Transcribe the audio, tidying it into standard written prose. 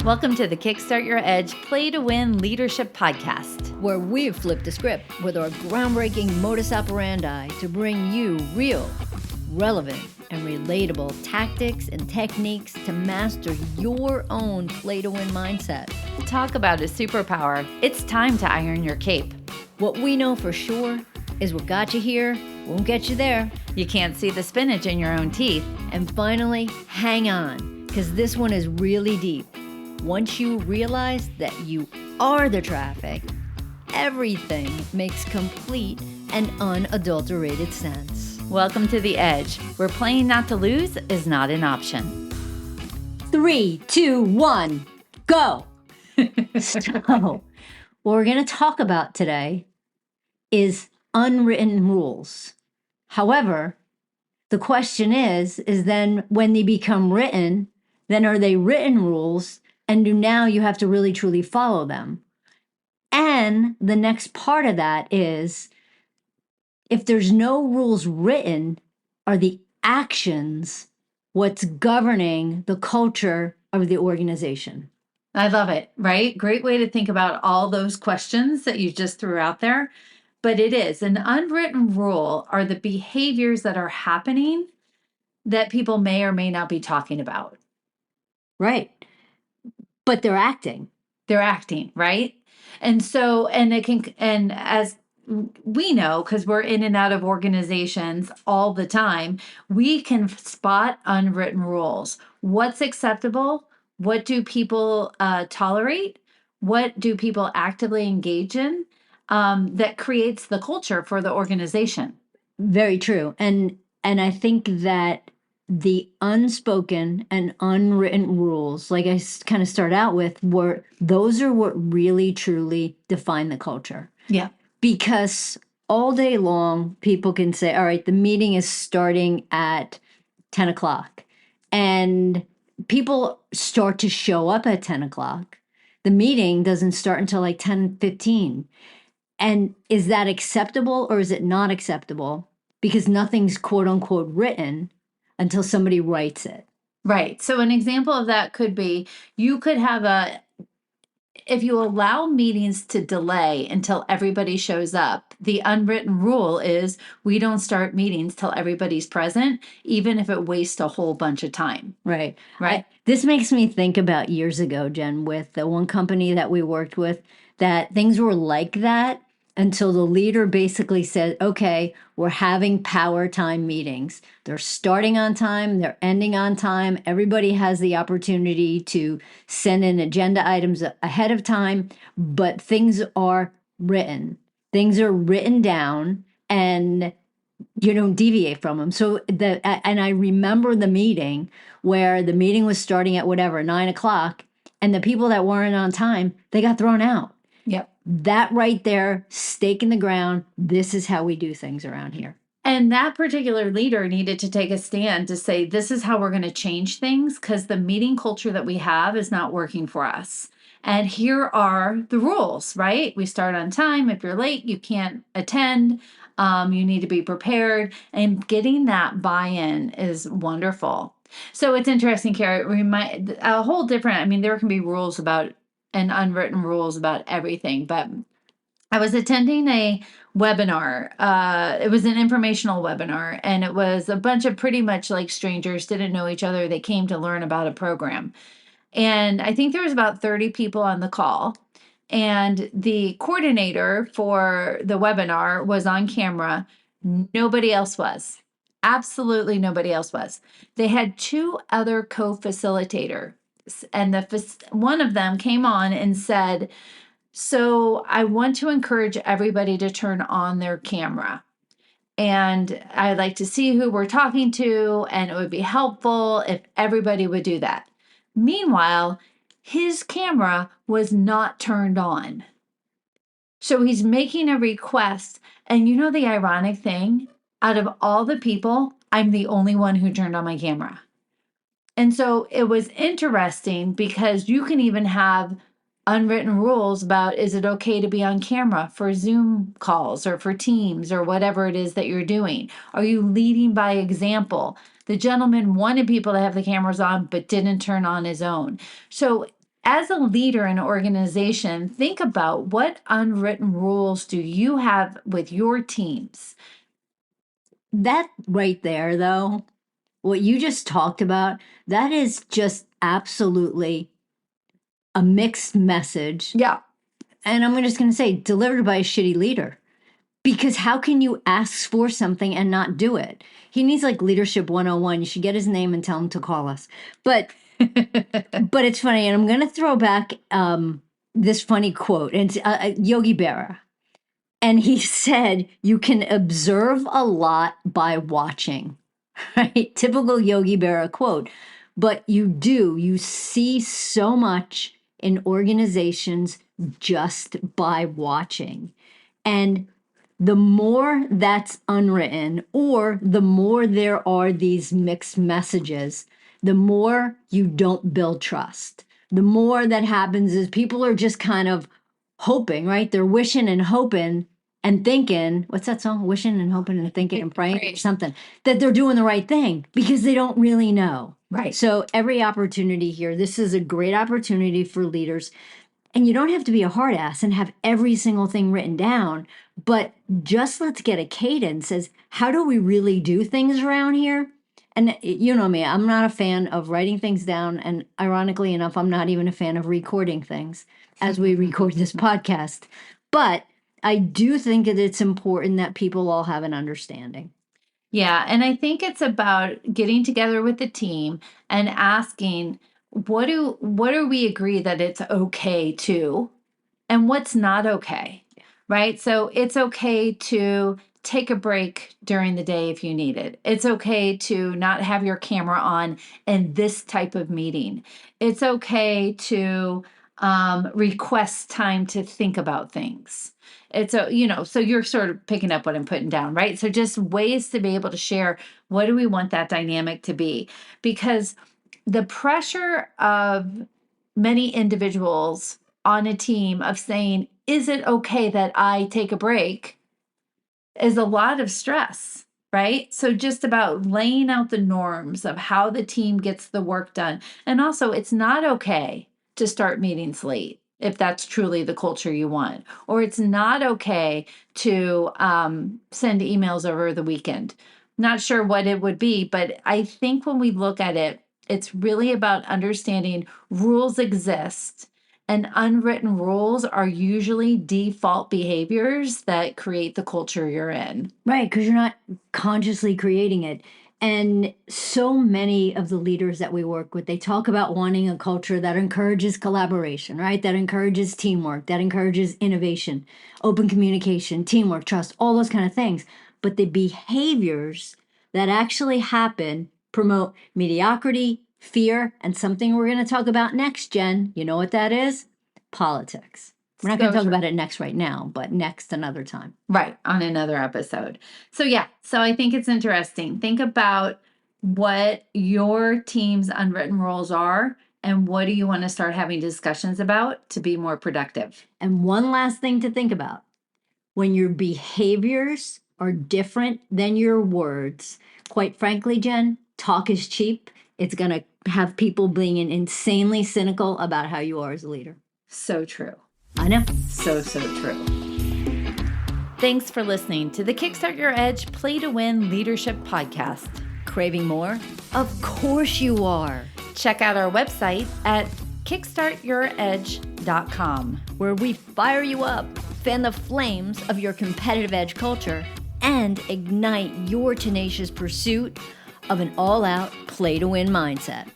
Welcome to the Kickstart Your Edge Play to Win Leadership Podcast, where we've flipped the script with our groundbreaking modus operandi to bring you real, relevant, and relatable tactics and techniques to master your own play to win mindset. Talk about a superpower. It's time to iron your cape. What we know for sure is what got you here won't get you there. You can't see the spinach in your own teeth. And finally, hang on, because this one is really deep. Once you realize that you are the traffic, everything makes complete and unadulterated sense. Welcome to the Edge, where playing not to lose is not an option. 3, 2, 1, go! So, what we're going to talk about today is unwritten rules. However, the question is then when they become written, then are they written rules? And now you have to really truly follow them. And the next part of that is, if there's no rules written, are the actions what's governing the culture of the organization? I love it, right? Great way to think about all those questions that you just threw out there. But it is an unwritten rule are the behaviors that are happening that people may or may not be talking about. Right. But they're acting. They're acting, right? And so, and as we know, because we're in and out of organizations all the time, we can spot unwritten rules. What's acceptable? What do people tolerate? What do people actively engage in? That creates the culture for the organization. Very true. And I think that the unspoken and unwritten rules, like I kind of start out with, those are what really truly define the culture. Yeah. Because all day long, people can say, all right, the meeting is starting at 10 o'clock. And people start to show up at 10 o'clock. The meeting doesn't start until like 10:15. And is that acceptable or is it not acceptable? Because nothing's quote unquote written until somebody writes it. Right. So an example of that could be, you could have if you allow meetings to delay until everybody shows up, the unwritten rule is we don't start meetings till everybody's present, even if it wastes a whole bunch of time. Right. Right. This makes me think about years ago, Jen, with the one company that we worked with, that things were like that until the leader basically said, okay, we're having power time meetings. They're starting on time, they're ending on time. Everybody has the opportunity to send in agenda items ahead of time, but things are written. Things are written down and you don't deviate from them. So and I remember the meeting where the meeting was starting at 9 o'clock, and the people that weren't on time, they got thrown out. Yep. That right there, stake in the ground. This is how we do things around here. And that particular leader needed to take a stand to say, this is how we're going to change things, because the meeting culture that we have is not working for us. And here are the rules, right? We start on time. If you're late, you can't attend. You need to be prepared. And getting that buy-in is wonderful. So it's interesting, Carrie, a whole different, there can be rules about and unwritten rules about everything. But I was attending a webinar. It was an informational webinar, and it was a bunch of pretty much like strangers, didn't know each other. They came to learn about a program. And I think there was about 30 people on the call. And the coordinator for the webinar was on camera. Nobody else was. Absolutely nobody else was. They had two other co-facilitators. And one of them came on and said, so I want to encourage everybody to turn on their camera. And I'd like to see who we're talking to, and it would be helpful if everybody would do that. Meanwhile, his camera was not turned on. So he's making a request. And you know the ironic thing? Out of all the people, I'm the only one who turned on my camera. And so it was interesting because you can even have unwritten rules about, is it okay to be on camera for Zoom calls or for Teams or whatever it is that you're doing? Are you leading by example? The gentleman wanted people to have the cameras on, but didn't turn on his own. So as a leader in an organization, think about what unwritten rules do you have with your teams? That right there, though, what you just talked about, that is just absolutely a mixed message. Yeah. And I'm just going to say, delivered by a shitty leader. Because how can you ask for something and not do it? He needs like leadership 101. You should get his name and tell him to call us. But it's funny, and I'm going to throw back this funny quote. It's Yogi Berra. And he said, you can observe a lot by watching, right? Typical Yogi Berra quote. But you see so much in organizations just by watching. And the more that's unwritten, or the more there are these mixed messages, the more you don't build trust. The more that happens is people are just kind of hoping, right? They're wishing and hoping and thinking, what's that song? Wishing and hoping and thinking and praying or something, that they're doing the right thing because they don't really know. Right. So every opportunity here, this is a great opportunity for leaders. And you don't have to be a hard ass and have every single thing written down, but just let's get a cadence as how do we really do things around here? And you know me, I'm not a fan of writing things down. And ironically enough, I'm not even a fan of recording things as we record this podcast. But I do think that it's important that people all have an understanding. Yeah, and I think it's about getting together with the team and asking what do we agree that it's okay to and what's not okay. Right? So it's okay to take a break during the day if you need it. It's okay to not have your camera on in this type of meeting. It's okay to request time to think about things. It's so you're sort of picking up what I'm putting down, right? So just ways to be able to share what do we want that dynamic to be? Because the pressure of many individuals on a team of saying, is it okay that I take a break? Is a lot of stress, right? So just about laying out the norms of how the team gets the work done. And also, it's not okay to start meetings late if that's truly the culture you want, or it's not okay to send emails over the weekend. Not sure what it would be, but I think when we look at it, it's really about understanding rules exist, and unwritten rules are usually default behaviors that create the culture you're in. Right, because you're not consciously creating it. And so many of the leaders that we work with, they talk about wanting a culture that encourages collaboration, right? That encourages teamwork, that encourages innovation, open communication, teamwork, trust, all those kind of things. But the behaviors that actually happen promote mediocrity, fear, and something we're going to talk about next, Jen. You know what that is? Politics. We're not going to talk about it next right now, but next another time. Right, on another episode. So I think it's interesting. Think about what your team's unwritten rules are and what do you want to start having discussions about to be more productive. And one last thing to think about. When your behaviors are different than your words, quite frankly, Jen, talk is cheap. It's going to have people being insanely cynical about how you are as a leader. So true. I know. So true. Thanks for listening to the Kickstart Your Edge Play to Win Leadership Podcast. Craving more? Of course you are. Check out our website at kickstartyouredge.com, where we fire you up, fan the flames of your competitive edge culture, and ignite your tenacious pursuit of an all-out play to win mindset.